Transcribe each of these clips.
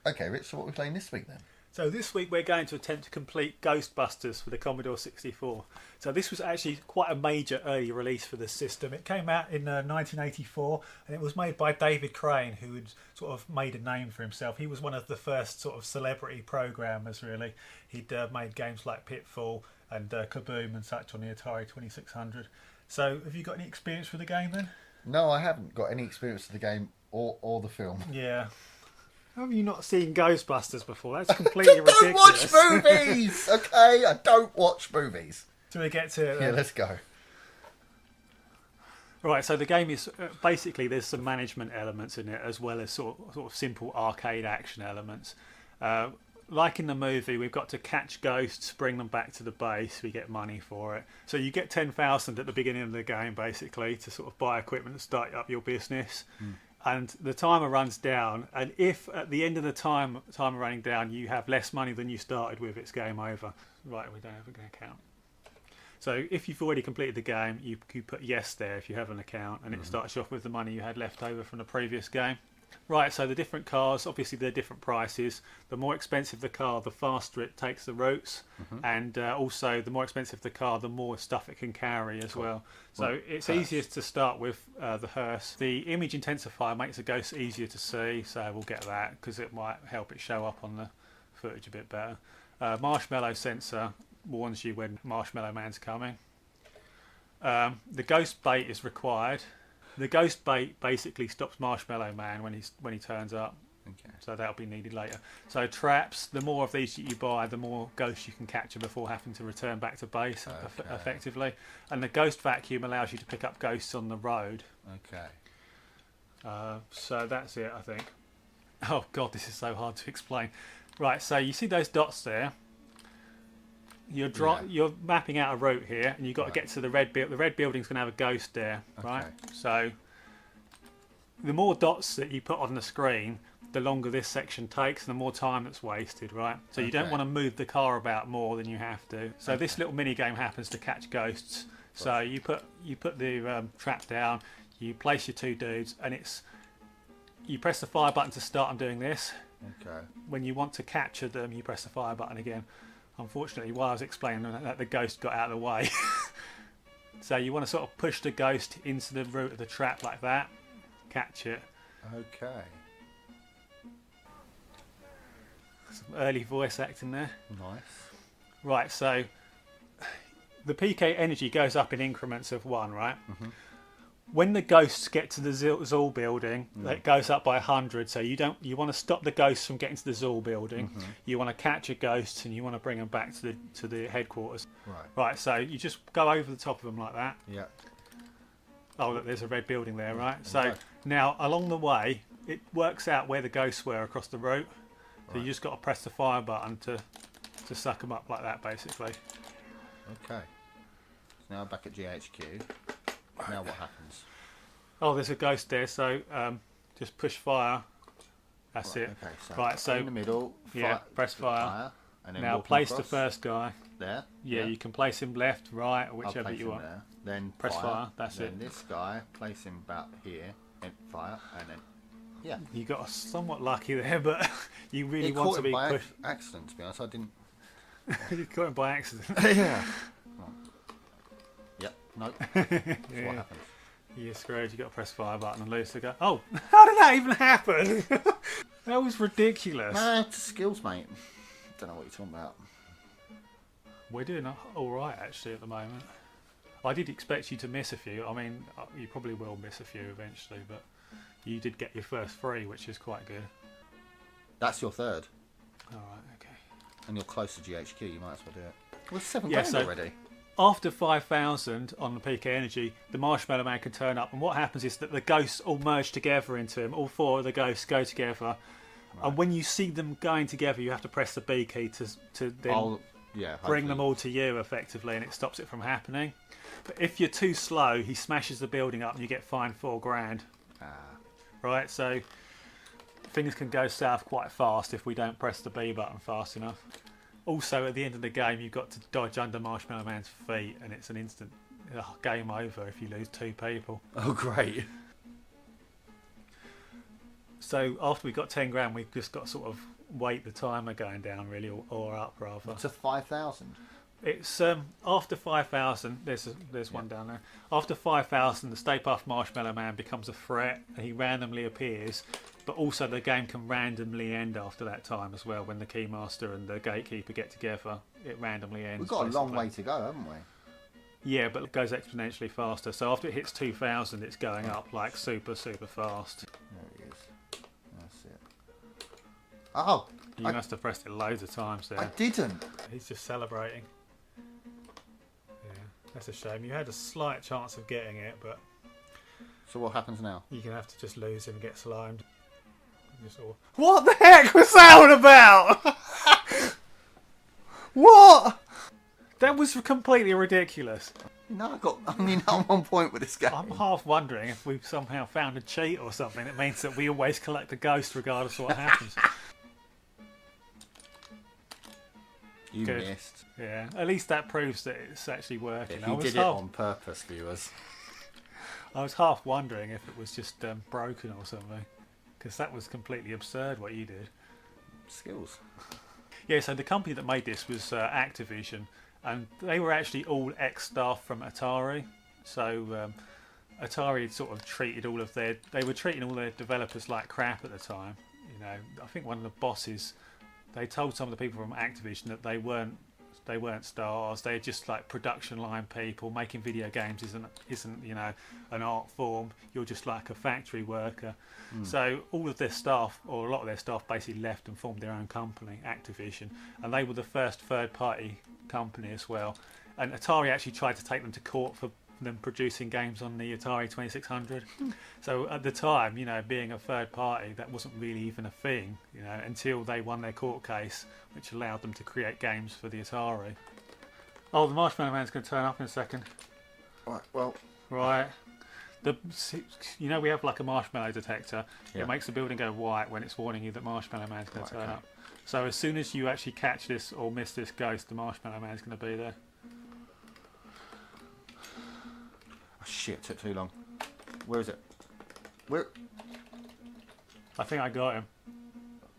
Okay, Rich, so what are we playing this week then? So this week we're going to attempt to complete Ghostbusters for the Commodore 64. So this was actually quite a major early release for the system. It came out in 1984 and it was made by David Crane, who had sort of made a name for himself. He was one of the first sort of celebrity programmers, really. He'd made games like Pitfall and Kaboom and such on the Atari 2600. So have you got any experience with the game then? No, I haven't got any experience with the game or the film. Yeah. How have you not seen Ghostbusters before? That's completely ridiculous. I don't watch movies, okay? I don't watch movies. Do we get to it then? Yeah, let's go. Right, so the game is basically there's some management elements in it as well as sort of simple arcade action elements. Like in the movie, we've got to catch ghosts, bring them back to the base. We get money for it. So you get 10,000 at the beginning of the game, basically, to sort of buy equipment and start up your business. And the timer runs down, and if at the end of the timer running down you have less money than you started with, it's game over. Right, we don't have an account. So if you've already completed the game, you put yes there if you have an account, and it starts you off with the money you had left over from the previous game. Right, so the different cars, obviously they're different prices. The more expensive the car, the faster it takes the routes, and also the more expensive the car, the more stuff it can carry as well. So it's easiest to start with the hearse. The image intensifier makes a ghost easier to see, so we'll get that because it might help it show up on the footage a bit better. Marshmallow sensor warns you when Marshmallow Man's coming. The ghost bait is required. The ghost bait basically stops Marshmallow Man when he turns up. Okay. So that'll be needed later. So traps, the more of these you buy, the more ghosts you can capture before having to return back to base effectively. And the ghost vacuum allows you to pick up ghosts on the road. Okay. So that's it, I think. Oh god, this is so hard to explain. Right, so you see those dots there? You're mapping out a route here, and you've got to get to the red building. The red building's going to have a ghost there, right? So the more dots that you put on the screen, the longer this section takes, and the more time that's wasted, right? So you don't want to move the car about more than you have to. So this little mini game happens to catch ghosts. So you put the trap down, you place your two dudes, and you press the fire button to start them doing this. Okay. When you want to capture them, you press the fire button again. Unfortunately, while I was explaining that, the ghost got out of the way. So you want to sort of push the ghost into the route of the trap like that, catch it. Okay. Some early voice acting there. Nice. Right, so the PK energy goes up in increments of 1, right? When the ghosts get to the Zool building, it goes up by 100. So you want to stop the ghosts from getting to the Zool building. You want to capture ghosts and you want to bring them back to the headquarters. Right. So you just go over the top of them like that. Yeah. Oh, look, there's a red building there, right? So now along the way, it works out where the ghosts were across the route. So you just got to press the fire button to suck them up like that, basically. Okay. So now back at GHQ. Now what happens? Oh, there's a ghost there, so just push fire. That's it. Okay, so right, so in the middle, press fire. And then now place the first guy. There? Yeah, you can place him left, right, or whichever you want. There. Then press fire. That's then it. Then this guy, place him about here, and fire, and then yeah. You got somewhat lucky there, but you really want to be pushed. Accident, to be honest, I didn't. You caught him by accident. Yeah. Yep. Nope. That's what happens. You're screwed. You got to press fire button and lose the guy. Oh, how did that even happen? That was ridiculous. Nah, it's skills, mate. Don't know what you're talking about. We're doing all right actually at the moment. I did expect you to miss a few. I mean, you probably will miss a few eventually, but you did get your first 3, which is quite good. That's your third. All right, okay. And you're close to GHQ. You might as well do it. We're 7 grand already. After 5,000 on the peak energy, the Marshmallow Man can turn up, and what happens is that the ghosts all merge together into him. All 4 of the ghosts go together, and when you see them going together, you have to press the B key to then bring them all to you effectively, and it stops it from happening. But if you're too slow, he smashes the building up, and you get fined 4 grand. Right, so things can go south quite fast if we don't press the B button fast enough. Also, at the end of the game, you've got to dodge under Marshmallow Man's feet, and it's an instant game over if you lose 2 people. Oh, great. So after we got 10 grand, we've just got to sort of weight the timer going down really, or up rather. To 5,000. It's after 5,000. There's one down there. After 5,000, the Stay Puft Marshmallow Man becomes a threat. He randomly appears, but also the game can randomly end after that time as well. When the Keymaster and the Gatekeeper get together, it randomly ends. We've got a long way to go, haven't we? Yeah, but it goes exponentially faster. So after it hits 2,000, it's going up like super fast. There he is. That's it. Oh! You must have pressed it loads of times there. I didn't. He's just celebrating. Yeah, that's a shame. You had a slight chance of getting it, but So what happens now? you're going to have to just lose him and get slimed. What the heck was that all about? What? That was completely ridiculous. No, I'm on point with this game. I'm half wondering if we've somehow found a cheat or something that means that we always collect a ghost regardless of what happens. You Good. missed. Yeah, at least that proves that it's actually working. He did it on purpose, viewers. I was half wondering if it was just broken or something, because that was completely absurd what you did. Skills. Yeah, so the company that made this was Activision, and they were actually all ex-staff from Atari. So Atari sort of treated they were treating all their developers like crap at the time. You know, I think one of the bosses, they told some of the people from Activision that they weren't stars. They're just like production line people. Making video games isn't an art form. You're just like a factory worker. So all of their staff, or a lot of their staff, basically left and formed their own company, Activision, and they were the first third-party company as well. And Atari actually tried to take them to court for them producing games on the Atari 2600. So at the time, being a third party, that wasn't really even a thing, until they won their court case, which allowed them to create games for the Atari. Oh, the Marshmallow Man's going to turn up in a second. Right, well... Right. We have like a marshmallow detector. Yeah. It makes the building go white when it's warning you that Marshmallow Man's going to turn up. So as soon as you actually catch this or miss this ghost, the Marshmallow Man's going to be there. Oh, shit, took too long. Where is it? Where? I think I got him.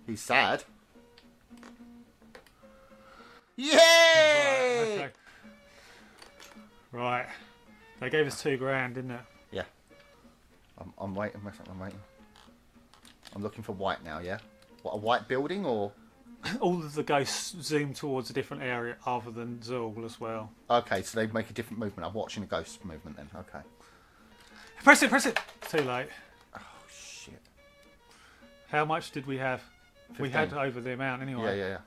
He's sad. Yay! Right, okay. Right. They gave us $2,000, didn't it? Yeah. I'm waiting. I'm waiting. I'm looking for white now. Yeah. What, a white building or? All of the ghosts zoom towards a different area other than Zool as well. Okay, so they make a different movement. I'm watching a ghost movement then. Okay. Press it! Too late. Oh shit. How much did we have? 15. We had over the amount anyway. Yeah.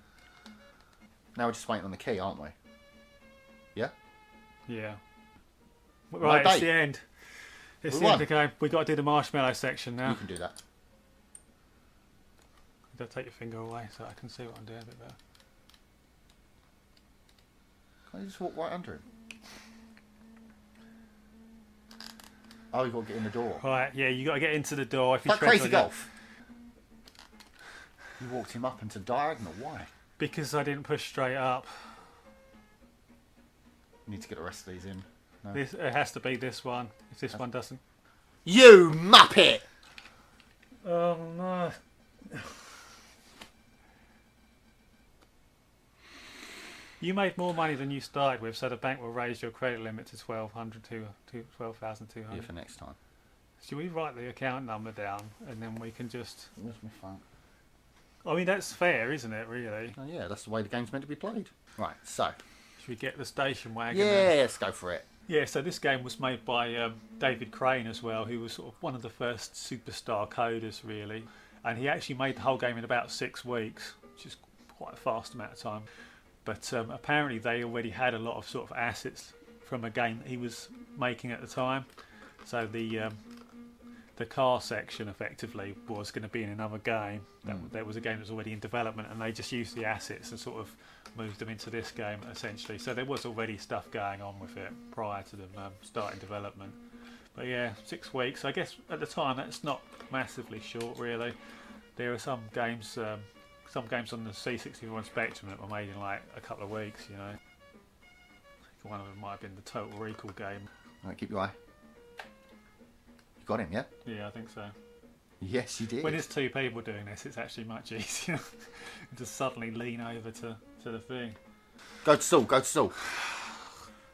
Now we're just waiting on the key, aren't we? Yeah. Yeah. Right, it's the end. It's the end of the game. We've got to do the marshmallow section now. You can do that. You gotta take your finger away so I can see what I'm doing a bit better. Can't you just walk right under him? Oh, you've got to get in the door. Right, yeah, you got to get into the door. If you Like tread Crazy on Golf. You walked him up into diagonal. Why? Because I didn't push straight up. You need to get the rest of these in. No. It has to be this one. If this one doesn't. You muppet! Oh no. You made more money than you started with, so the bank will raise your credit limit to 1,200 to 12,200. Yeah, for next time. Should we write the account number down and then we can just? Where's my phone? I mean, that's fair, isn't it? Really. Oh yeah, that's the way the game's meant to be played. Right, so. Should we get the station wagon? Yeah, let's go for it. Yeah. So this game was made by David Crane as well, who was sort of one of the first superstar coders, really, and he actually made the whole game in about 6 weeks, which is quite a fast amount of time. But apparently they already had a lot of sort of assets from a game that he was making at the time. So the car section effectively was going to be in another game. That was a game that was already in development, and they just used the assets and sort of moved them into this game essentially. So there was already stuff going on with it prior to them starting development. But yeah, 6 weeks. I guess at the time that's not massively short, really. There are some games on the C64 Spectrum that were made in like a couple of weeks, I think one of them might have been the Total Recall game. Right, keep your eye. You got him, yeah? Yeah, I think so. Yes, you did. When it's two people doing this, it's actually much easier. Just suddenly lean over to the thing. Go to stall. Go to stall.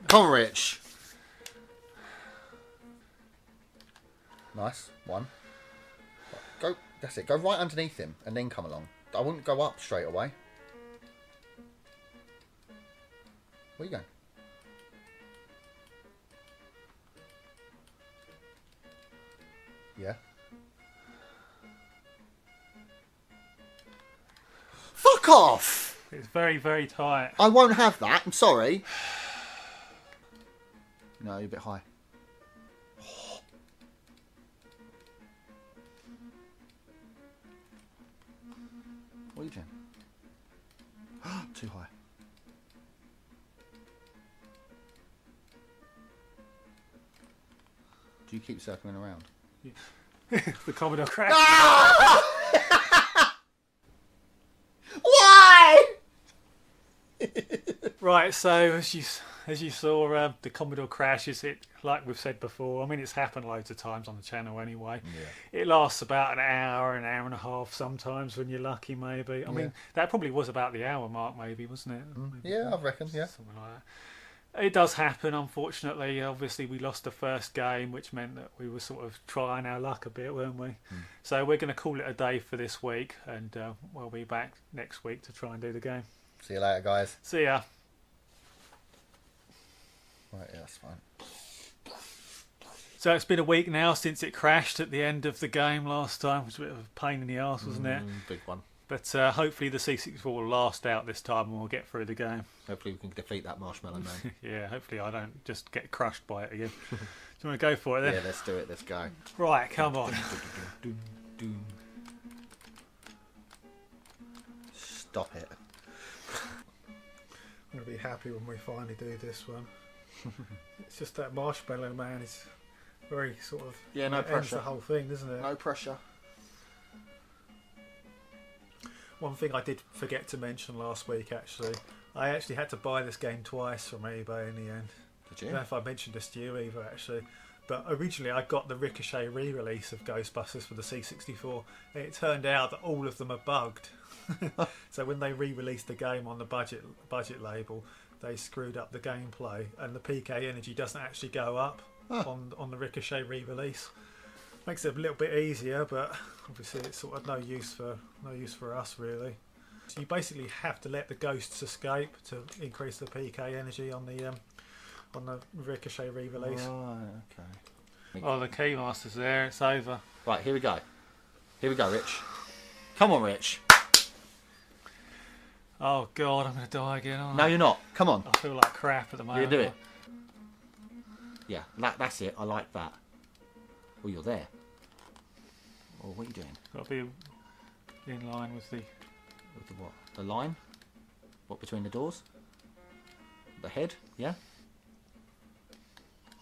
Come on, Rich. Nice. One. Go. That's it. Go right underneath him and then come along. I wouldn't go up straight away. Where are you going? Yeah. Fuck off! It's very, very tight. I won't have that. I'm sorry. No, you're a bit high. What are you doing? Too high. Do you keep circling around? The Commodore crash. Why? Right, so as you saw, the Commodore crashes. It, like we've said before, I mean, it's happened loads of times on the channel anyway. Yeah. It lasts about an hour and a half sometimes when you're lucky, maybe. I mean, that probably was about the hour mark, maybe, wasn't it? Maybe yeah, I reckon, yeah. Something like that. It does happen, unfortunately. Obviously, we lost the first game, which meant that we were sort of trying our luck a bit, weren't we? So we're going to call it a day for this week, and we'll be back next week to try and do the game. See you later, guys. See ya. Right, yeah, that's fine. So it's been a week now since it crashed at the end of the game last time. It was a bit of a pain in the arse, wasn't it? Big one. But hopefully the C64 will last out this time and we'll get through the game. Hopefully we can defeat that marshmallow man. Yeah, hopefully I don't just get crushed by it again. Do you want to go for it then? Yeah, let's do it. Let's go. Right, come on. Stop it. I'm going to be happy when we finally do this one. It's just that marshmallow man is very sort of... Yeah, no ends pressure. the whole thing, doesn't it? No pressure. One thing I did forget to mention last week, actually, I actually had to buy this game twice from eBay in the end. Did you? I don't know if I mentioned this to you either, actually. But originally I got the Ricochet re-release of Ghostbusters for the C64, and it turned out that all of them are bugged. So when they re-released the game on the budget label, they screwed up the gameplay, and the PK energy doesn't actually go up on the Ricochet re-release. Makes it a little bit easier, but obviously it's sort of no use for us really. So you basically have to let the ghosts escape to increase the PK energy on the Ricochet re-release. Right, okay. Oh, the Keymaster's there. It's over. Right, here we go. Here we go, Rich. Come on, Rich. Oh God, I'm going to die again, aren't No, I? you're not. Come on. I feel like crap at the moment. You do it. Yeah, that's it. I like that. Oh, you're there. Oh, what are you doing? Got to be in line with the... With the what? The line? What, between the doors? The head? Yeah?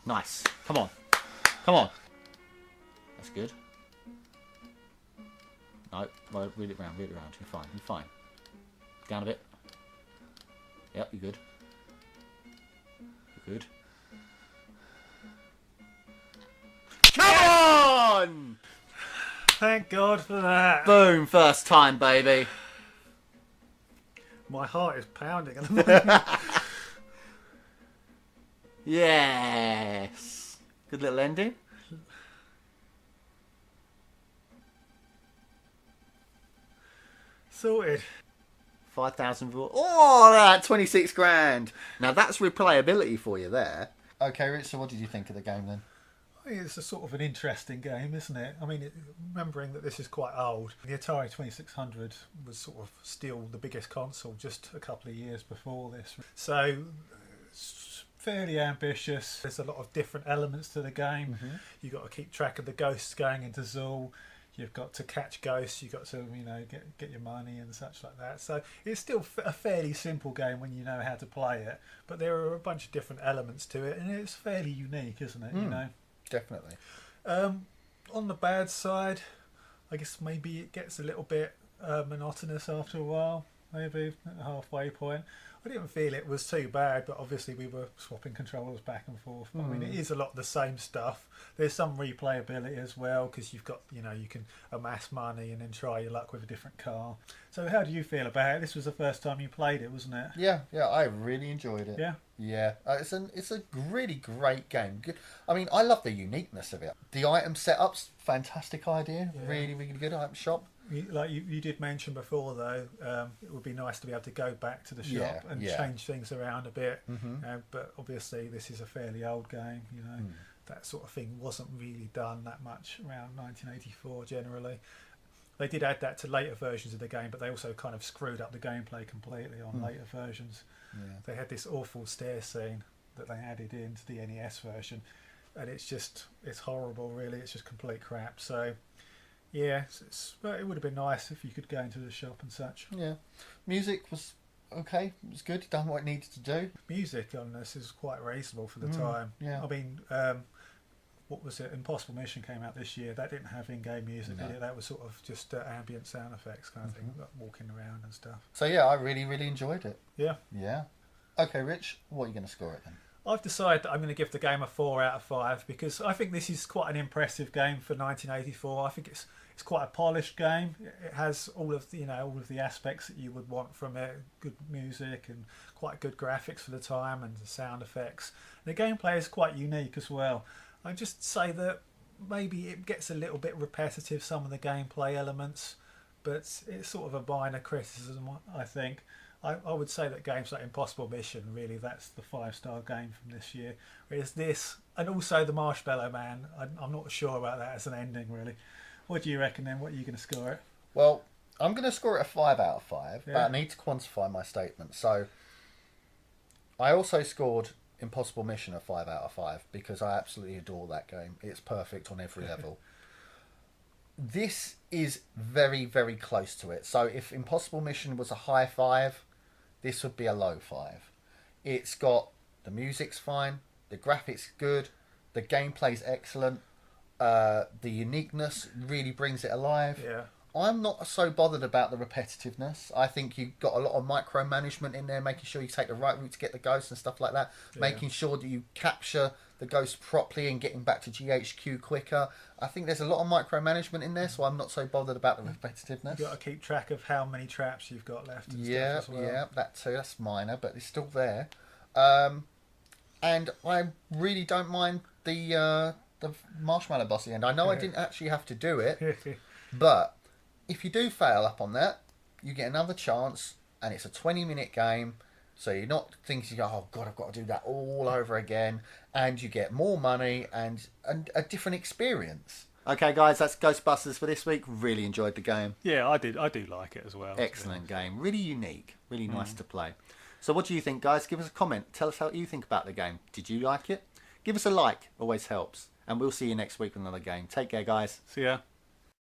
Nice. Come on. Come on. That's good. No, well, reel it round, reel it round. You're fine, you're fine. Down a bit. Yep, you're good. You're good. Come on! Thank God for that. Boom, first time, baby. My heart is pounding at the moment. Yes. Good little ending. Sorted. 5,000 raw. Oh, that 26 grand. Now that's replayability for you there. Okay, Rich, so what did you think of the game then? I think it's a sort of an interesting game, isn't it? I mean, remembering that this is quite old, the Atari 2600 was sort of still the biggest console just a couple of years before this. So, it's fairly ambitious. There's a lot of different elements to the game. Mm-hmm. You've got to keep track of the ghosts going into Zool. You've got to catch ghosts. You've got to, you know, get your money and such like that. So it's still a fairly simple game when you know how to play it. But there are a bunch of different elements to it, and it's fairly unique, isn't it? You know. Definitely. On the bad side, I guess maybe it gets a little bit monotonous after a while, maybe at the halfway point. I didn't feel it was too bad, but obviously we were swapping controllers back and forth. I mean, it is a lot of the same stuff. There's some replayability as well, because you've got, you can amass money and then try your luck with a different car. So how do you feel about it? This was the first time you played it, wasn't it? Yeah, I really enjoyed it. Yeah. Yeah, it's a really great game. I mean, I love the uniqueness of it. The item setup's fantastic idea. Yeah. Really, really good item shop. You did mention before, though, it would be nice to be able to go back to the shop and change things around a bit. But obviously, this is a fairly old game. That sort of thing wasn't really done that much around 1984 generally. They did add that to later versions of the game, but they also kind of screwed up the gameplay completely on later versions. Yeah. They had this awful stair scene that they added into the NES version, and it's horrible, really. It's just complete crap. So, yeah, but it would have been nice if you could go into the shop and such. Yeah. Music was okay. It was good. Done what it needed to do. Music on this is quite reasonable for the time. Yeah. I mean, what was it? Impossible Mission came out this year. That didn't have in-game music, did it? That was sort of just ambient sound effects kind of thing, like walking around and stuff. So yeah, I really, really enjoyed it. Yeah. Yeah. Okay, Rich, what are you going to score it then? I've decided that I'm going to give the game a 4 out of 5 because I think this is quite an impressive game for 1984. I think it's quite a polished game. It has all of the aspects that you would want from it. Good music and quite good graphics for the time and the sound effects. The gameplay is quite unique as well. I just say that maybe it gets a little bit repetitive, some of the gameplay elements, but it's sort of a minor criticism, I think. I would say that games like Impossible Mission, really, that's the 5-star game from this year. Whereas this, and also the Marshmallow Man, I'm not sure about that as an ending, really. What do you reckon then? What are you going to score it? Well, I'm going to score it a 5 out of 5, Yeah. but I need to quantify my statement. So, I also scored Impossible Mission a 5 out of 5 because I absolutely adore that game. It's perfect on every level. This is very, very close to it. So if Impossible Mission was a high 5, this would be a low 5. It's got, the music's fine, the graphics good, the gameplay's excellent, the uniqueness really brings it alive. Yeah. I'm not so bothered about the repetitiveness. I think you've got a lot of micromanagement in there, making sure you take the right route to get the ghost and stuff like that, making sure that you capture the ghost properly and getting back to GHQ quicker. I think there's a lot of micromanagement in there, so I'm not so bothered about the repetitiveness. You've got to keep track of how many traps you've got left and Yeah, stuff as well. yeah, that too. That's minor, but it's still there. And I really don't mind the marshmallow boss at the end. I know I didn't actually have to do it, but if you do fail up on that, you get another chance, and it's a 20-minute game, so you're not thinking, oh god, I've got to do that all over again, and you get more money and a different experience. Okay, guys, that's Ghostbusters for this week. Really enjoyed the game. Yeah, I do like it as well. Excellent game. Really unique. Really nice to play. So what do you think, guys? Give us a comment. Tell us how you think about the game. Did you like it? Give us a like. Always helps. And we'll see you next week with another game. Take care, guys. See ya.